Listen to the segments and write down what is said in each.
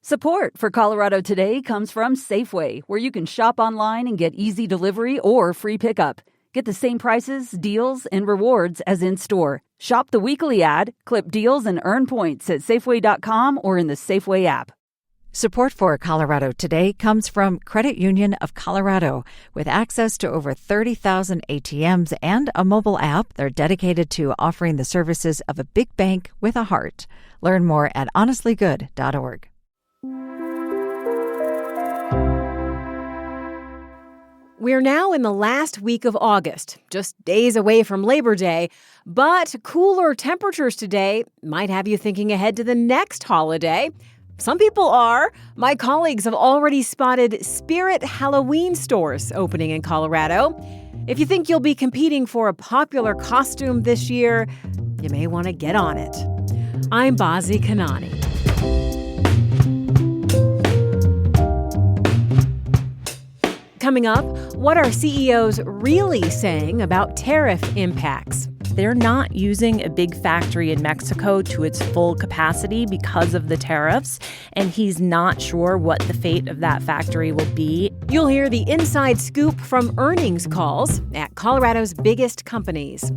Support for Colorado Today comes from Safeway, where you can shop online and get easy delivery or free pickup. Get the same prices, deals, and rewards as in-store. Shop the weekly ad, clip deals, and earn points at Safeway.com or in the Safeway app. Support for Colorado Today comes from Credit Union of Colorado. With access to over 30,000 ATMs and a mobile app, they're dedicated to offering the services of a big bank with a heart. Learn more at honestlygood.org. We're now in the last week of August, just days away from Labor Day, but cooler temperatures today might have you thinking ahead to the next holiday. Some people are. My colleagues have already spotted Spirit Halloween stores opening in Colorado. If you think you'll be competing for a popular costume this year, you may want to get on it. I'm Bazi Kanani. Coming up, what are CEOs really saying about tariff impacts? They're not using a big factory in Mexico to its full capacity because of the tariffs, and he's not sure what the fate of that factory will be. You'll hear the inside scoop from earnings calls at Colorado's biggest companies.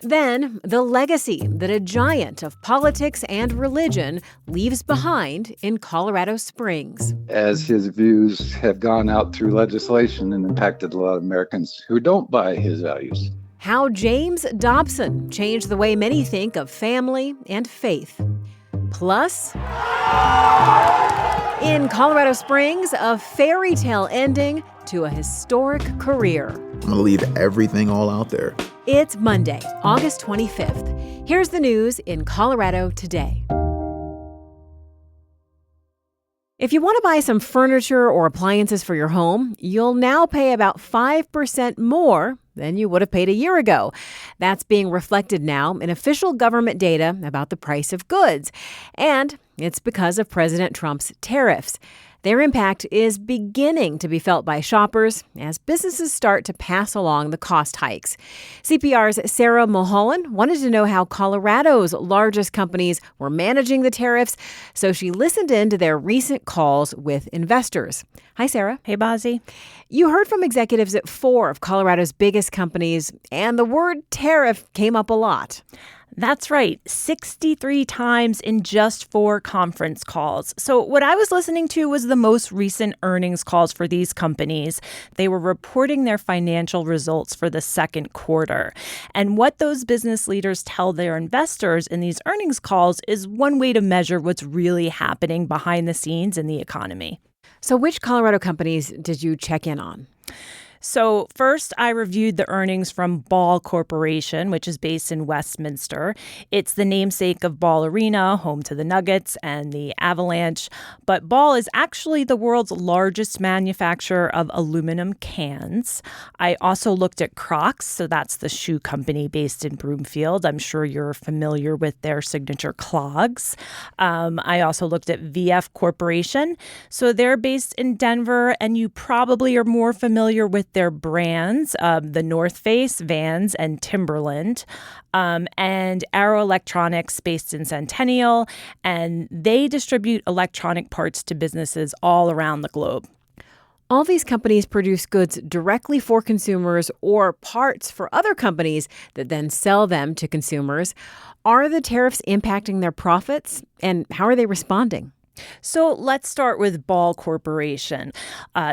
Then, the legacy that a giant of politics and religion leaves behind in Colorado Springs. As his views have gone out through legislation and impacted a lot of Americans who don't buy his values. How James Dobson changed the way many think of family and faith. Plus, in Colorado Springs, a fairy tale ending to a historic career. I'm going to leave everything all out there. It's Monday, August 25th. Here's the news in Colorado today. If you want to buy some furniture or appliances for your home, you'll now pay about 5% more than you would have paid a year ago. That's being reflected now in official government data about the price of goods. And it's because of President Trump's tariffs. Their impact is beginning to be felt by shoppers as businesses start to pass along the cost hikes. CPR's Sarah Mulholland wanted to know how Colorado's largest companies were managing the tariffs, so she listened in to their recent calls with investors. Hi, Sarah. Hey, Bazi. You heard from executives at 4 of Colorado's biggest companies, and the word tariff came up a lot. That's right, 63 times in just 4 conference calls. So what I was listening to was the most recent earnings calls for these companies. They were reporting their financial results for the second quarter. And what those business leaders tell their investors in these earnings calls is one way to measure what's really happening behind the scenes in the economy. So which Colorado companies did you check in on? So first, I reviewed the earnings from Ball Corporation, which is based in Westminster. It's the namesake of Ball Arena, home to the Nuggets and the Avalanche. But Ball is actually the world's largest manufacturer of aluminum cans. I also looked at Crocs, so that's the shoe company based in Broomfield. I'm sure you're familiar with their signature clogs. I also looked at VF Corporation. So they're based in Denver, and you probably are more familiar with their brands, the North Face, Vans, and Timberland, and Arrow Electronics based in Centennial, and they distribute electronic parts to businesses all around the globe. All these companies produce goods directly for consumers or parts for other companies that then sell them to consumers. Are the tariffs impacting their profits, and how are they responding? So let's start with Ball Corporation.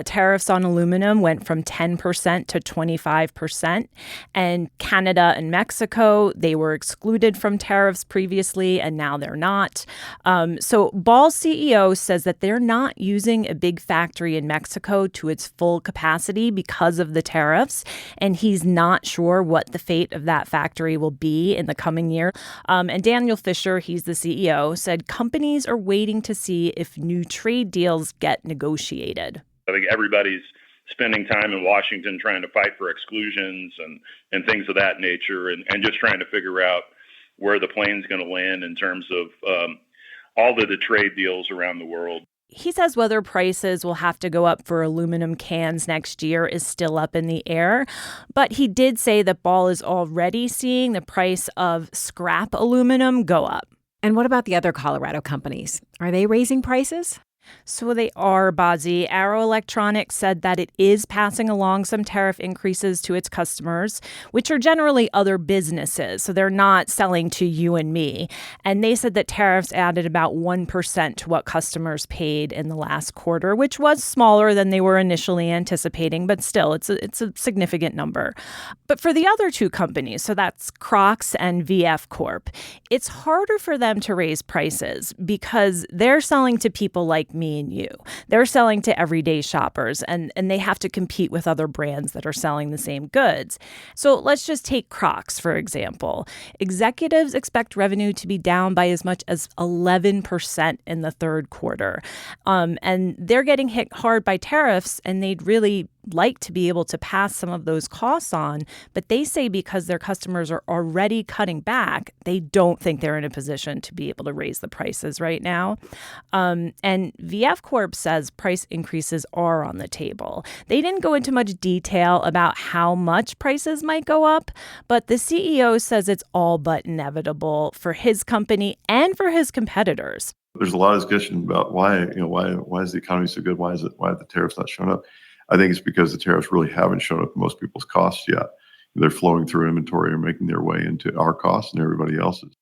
Tariffs on aluminum went from 10% to 25%. And Canada and Mexico, they were excluded from tariffs previously, and now they're not. So Ball's CEO says that they're not using a big factory in Mexico to its full capacity because of the tariffs. And he's not sure what the fate of that factory will be in the coming year. And Daniel Fisher, he's the CEO, said companies are waiting to see if new trade deals get negotiated. I think everybody's spending time in Washington trying to fight for exclusions and things of that nature, and just trying to figure out where the plane's going to land in terms of all of the trade deals around the world. He says whether prices will have to go up for aluminum cans next year is still up in the air. But he did say that Ball is already seeing the price of scrap aluminum go up. And what about the other Colorado companies? Are they raising prices? So they are, Bazi. Arrow Electronics said that it is passing along some tariff increases to its customers, which are generally other businesses. So they're not selling to you and me. And they said that tariffs added about 1% to what customers paid in the last quarter, which was smaller than they were initially anticipating, but still, it's a significant number. But for the other two companies, so that's Crocs and VF Corp, it's harder for them to raise prices because they're selling to people like me and you. They're selling to everyday shoppers, and they have to compete with other brands that are selling the same goods. So let's just take Crocs, for example. Executives expect revenue to be down by as much as 11% in the third quarter. And they're getting hit hard by tariffs, and they'd really like to be able to pass some of those costs on, but they say because their customers are already cutting back, they don't think they're in a position to be able to raise the prices right now. And VF Corp says price increases are on the table. They didn't go into much detail about how much prices might go up, but the CEO says it's all but inevitable for his company and for his competitors. There's a lot of discussion about why is the economy so good? Why have the tariffs not shown up? I think it's because the tariffs really haven't shown up in most people's costs yet. They're flowing through inventory and making their way into our costs and everybody else's.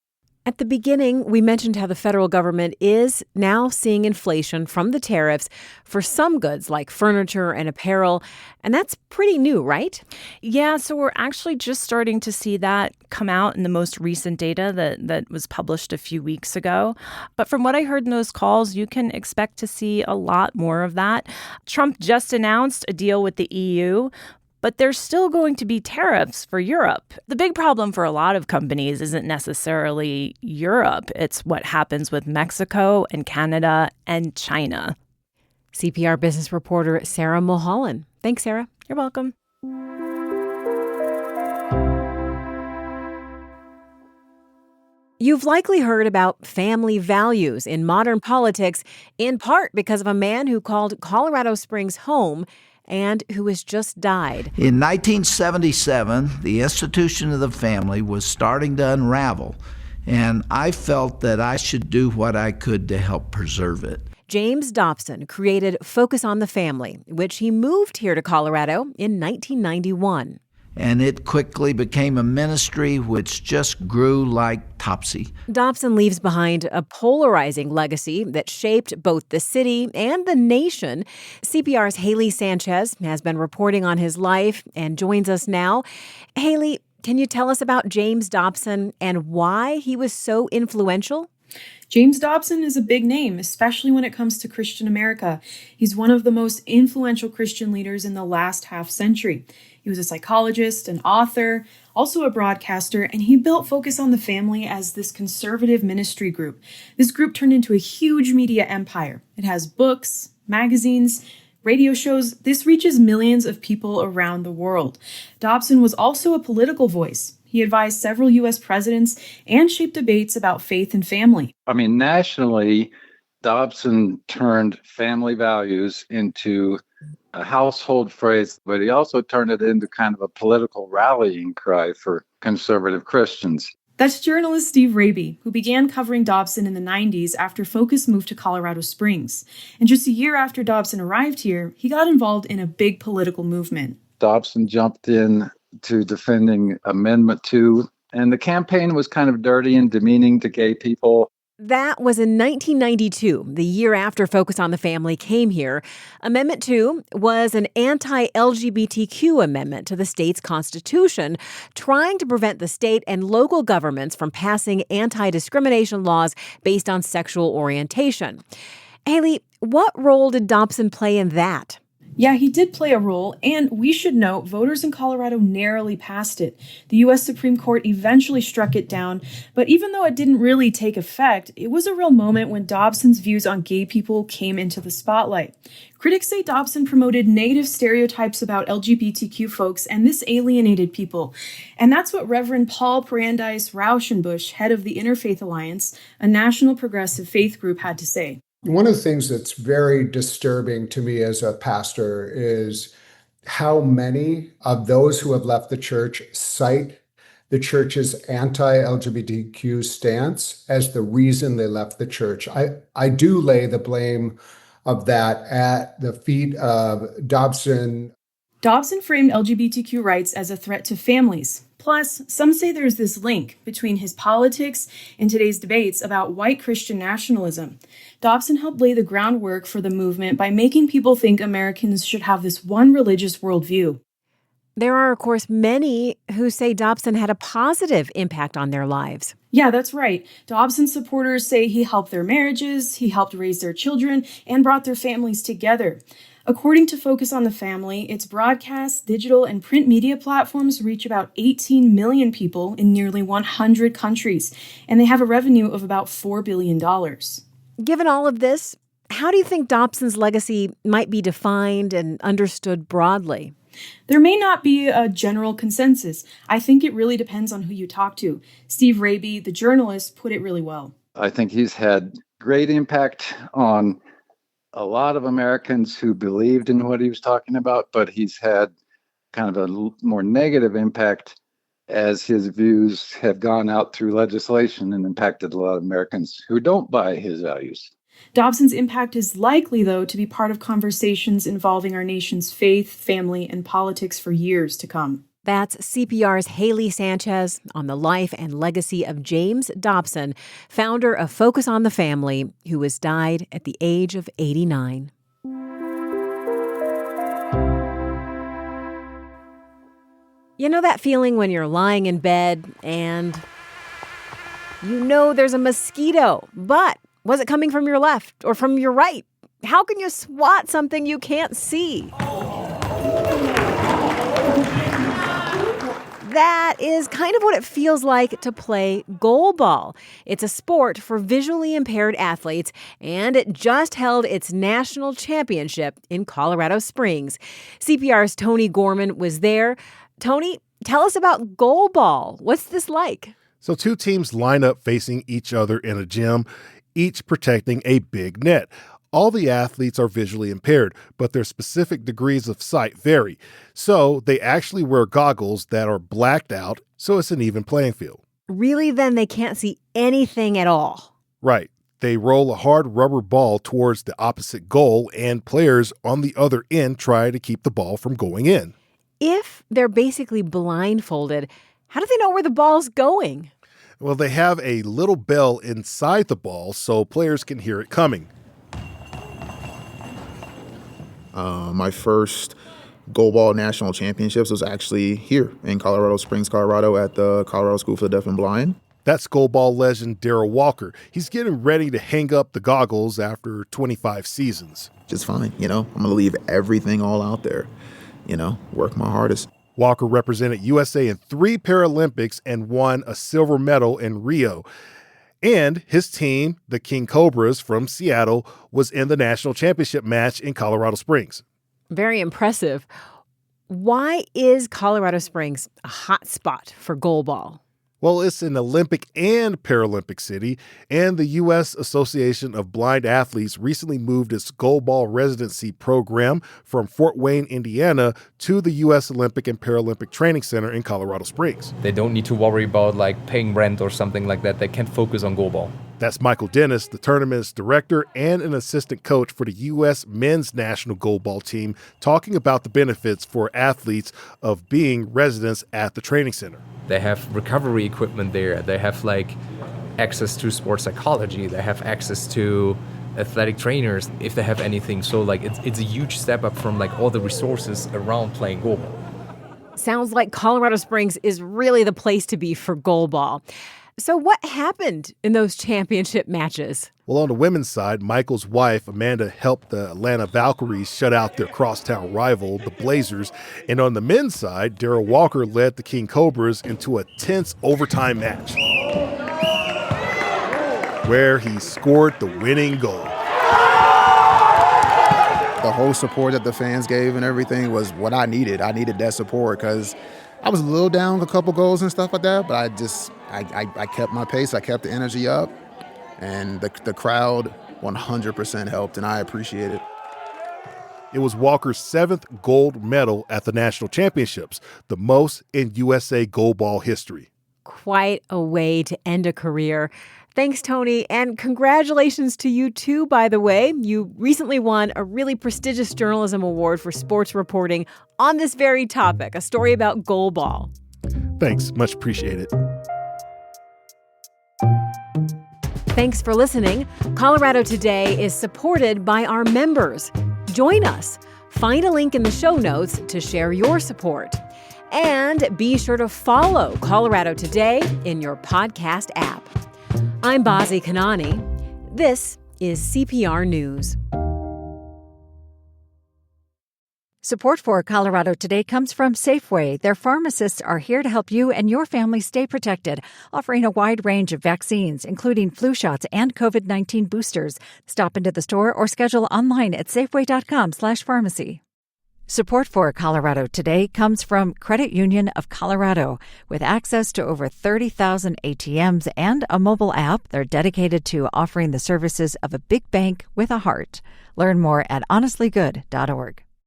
At the beginning, we mentioned how the federal government is now seeing inflation from the tariffs for some goods like furniture and apparel. And that's pretty new, right? Yeah, so we're actually just starting to see that come out in the most recent data that was published a few weeks ago. But from what I heard in those calls, you can expect to see a lot more of that. Trump just announced a deal with the EU, but there's still going to be tariffs for Europe. The big problem for a lot of companies isn't necessarily Europe. It's what happens with Mexico and Canada and China. CPR business reporter Sarah Mulholland. Thanks, Sarah. You're welcome. You've likely heard about family values in modern politics, in part because of a man who called Colorado Springs home and who has just died. In 1977, the institution of the family was starting to unravel, and I felt that I should do what I could to help preserve it. James Dobson created Focus on the Family, which he moved here to Colorado in 1991. And it quickly became a ministry which just grew like Topsy. Dobson leaves behind a polarizing legacy that shaped both the city and the nation. CPR's Haley Sanchez has been reporting on his life and joins us now. Haley, can you tell us about James Dobson and why he was so influential? James Dobson is a big name, especially when it comes to Christian America. He's one of the most influential Christian leaders in the last half century. He was a psychologist, an author, also a broadcaster, and he built Focus on the Family as this conservative ministry group. This group turned into a huge media empire. It has books, magazines, radio shows. This reaches millions of people around the world. Dobson was also a political voice. He advised several U.S. presidents and shaped debates about faith and family. Nationally, Dobson turned family values into a household phrase, but he also turned it into kind of a political rallying cry for conservative Christians. That's journalist Steve Raby, who began covering Dobson in the 90s after Focus moved to Colorado Springs. And just a year after Dobson arrived here, he got involved in a big political movement. Dobson jumped in to defending Amendment 2, and the campaign was kind of dirty and demeaning to gay people. That was in 1992, the year after Focus on the Family came here. Amendment 2 was an anti-LGBTQ amendment to the state's constitution, trying to prevent the state and local governments from passing anti-discrimination laws based on sexual orientation. Haley, what role did Dobson play in that? Yeah, he did play a role, and we should note voters in Colorado narrowly passed it. The U.S. Supreme Court eventually struck it down, but even though it didn't really take effect, it was a real moment when Dobson's views on gay people came into the spotlight. Critics say Dobson promoted negative stereotypes about LGBTQ folks, and this alienated people. And that's what Reverend Paul Brandeis Rauschenbusch, head of the Interfaith Alliance, a national progressive faith group, had to say. One of the things that's very disturbing to me as a pastor is how many of those who have left the church cite the church's anti-LGBTQ stance as the reason they left the church. I do lay the blame of that at the feet of Dobson. Dobson framed LGBTQ rights as a threat to families. Plus, some say there's this link between his politics and today's debates about white Christian nationalism. Dobson helped lay the groundwork for the movement by making people think Americans should have this one religious worldview. There are, of course, many who say Dobson had a positive impact on their lives. Yeah, that's right. Dobson supporters say he helped their marriages, he helped raise their children, and brought their families together. According to Focus on the Family, its broadcast, digital, and print media platforms reach about 18 million people in nearly 100 countries, and they have a revenue of about $4 billion. Given all of this, how do you think Dobson's legacy might be defined and understood broadly? There may not be a general consensus. I think it really depends on who you talk to. Steve Raby, the journalist, put it really well. I think he's had great impact on a lot of Americans who believed in what he was talking about, but he's had kind of a more negative impact as his views have gone out through legislation and impacted a lot of Americans who don't buy his values. Dobson's impact is likely, though, to be part of conversations involving our nation's faith, family, and politics for years to come. That's CPR's Haley Sanchez on the life and legacy of James Dobson, founder of Focus on the Family, who has died at the age of 89. You know that feeling when you're lying in bed and you know there's a mosquito, but was it coming from your left or from your right? How can you swat something you can't see? That is kind of what it feels like to play goal ball. It's a sport for visually impaired athletes, and it just held its national championship in Colorado Springs. CPR's Tony Gorman was there. Tony, tell us about goal ball. What's this like? So two teams line up facing each other in a gym, each protecting a big net. All the athletes are visually impaired, but their specific degrees of sight vary. So they actually wear goggles that are blacked out, so it's an even playing field. Really, then they can't see anything at all? Right. They roll a hard rubber ball towards the opposite goal, and players on the other end try to keep the ball from going in. If they're basically blindfolded, how do they know where the ball's going? Well, they have a little bell inside the ball so players can hear it coming. My first goalball national championships was actually here in Colorado Springs, Colorado at the Colorado School for the Deaf and Blind. That's goalball legend Darrell Walker. He's getting ready to hang up the goggles after 25 seasons. Just fine, I'm going to leave everything all out there, work my hardest. Walker represented USA in 3 Paralympics and won a silver medal in Rio. And his team, the King Cobras from Seattle, was in the national championship match in Colorado Springs. Very impressive. Why is Colorado Springs a hot spot for goalball? Well, it's an Olympic and Paralympic city, and the U.S. Association of Blind Athletes recently moved its goalball residency program from Fort Wayne, Indiana, to the U.S. Olympic and Paralympic Training Center in Colorado Springs. They don't need to worry about paying rent or something like that. They can focus on goalball. That's Michael Dennis, the tournament's director and an assistant coach for the U.S. men's national goalball team, talking about the benefits for athletes of being residents at the training center. They have recovery equipment there. They have access to sports psychology. They have access to athletic trainers if they have anything. So it's a huge step up from all the resources around playing goalball. Sounds like Colorado Springs is really the place to be for goalball. So what happened in those championship matches? Well, on the women's side, Michael's wife, Amanda, helped the Atlanta Valkyries shut out their crosstown rival, the Blazers. And on the men's side, Darrell Walker led the King Cobras into a tense overtime match, where he scored the winning goal. The whole support that the fans gave and everything was what I needed. I needed that support because I was a little down with a couple goals and stuff like that, but I kept my pace. I kept the energy up, and the crowd 100% helped, and I appreciate it. It was Walker's 7th gold medal at the national championships, the most in USA goalball history. Quite a way to end a career. Thanks, Tony. And congratulations to you, too, by the way. You recently won a really prestigious journalism award for sports reporting on this very topic, a story about goalball. Thanks. Much appreciated. Thanks for listening. Colorado Today is supported by our members. Join us. Find a link in the show notes to share your support. And be sure to follow Colorado Today in your podcast app. I'm Bazi Kanani. This is CPR News. Support for Colorado Today comes from Safeway. Their pharmacists are here to help you and your family stay protected, offering a wide range of vaccines, including flu shots and COVID-19 boosters. Stop into the store or schedule online at safeway.com/pharmacy. Support for Colorado Today comes from Credit Union of Colorado. With access to over 30,000 ATMs and a mobile app, they're dedicated to offering the services of a big bank with a heart. Learn more at honestlygood.org.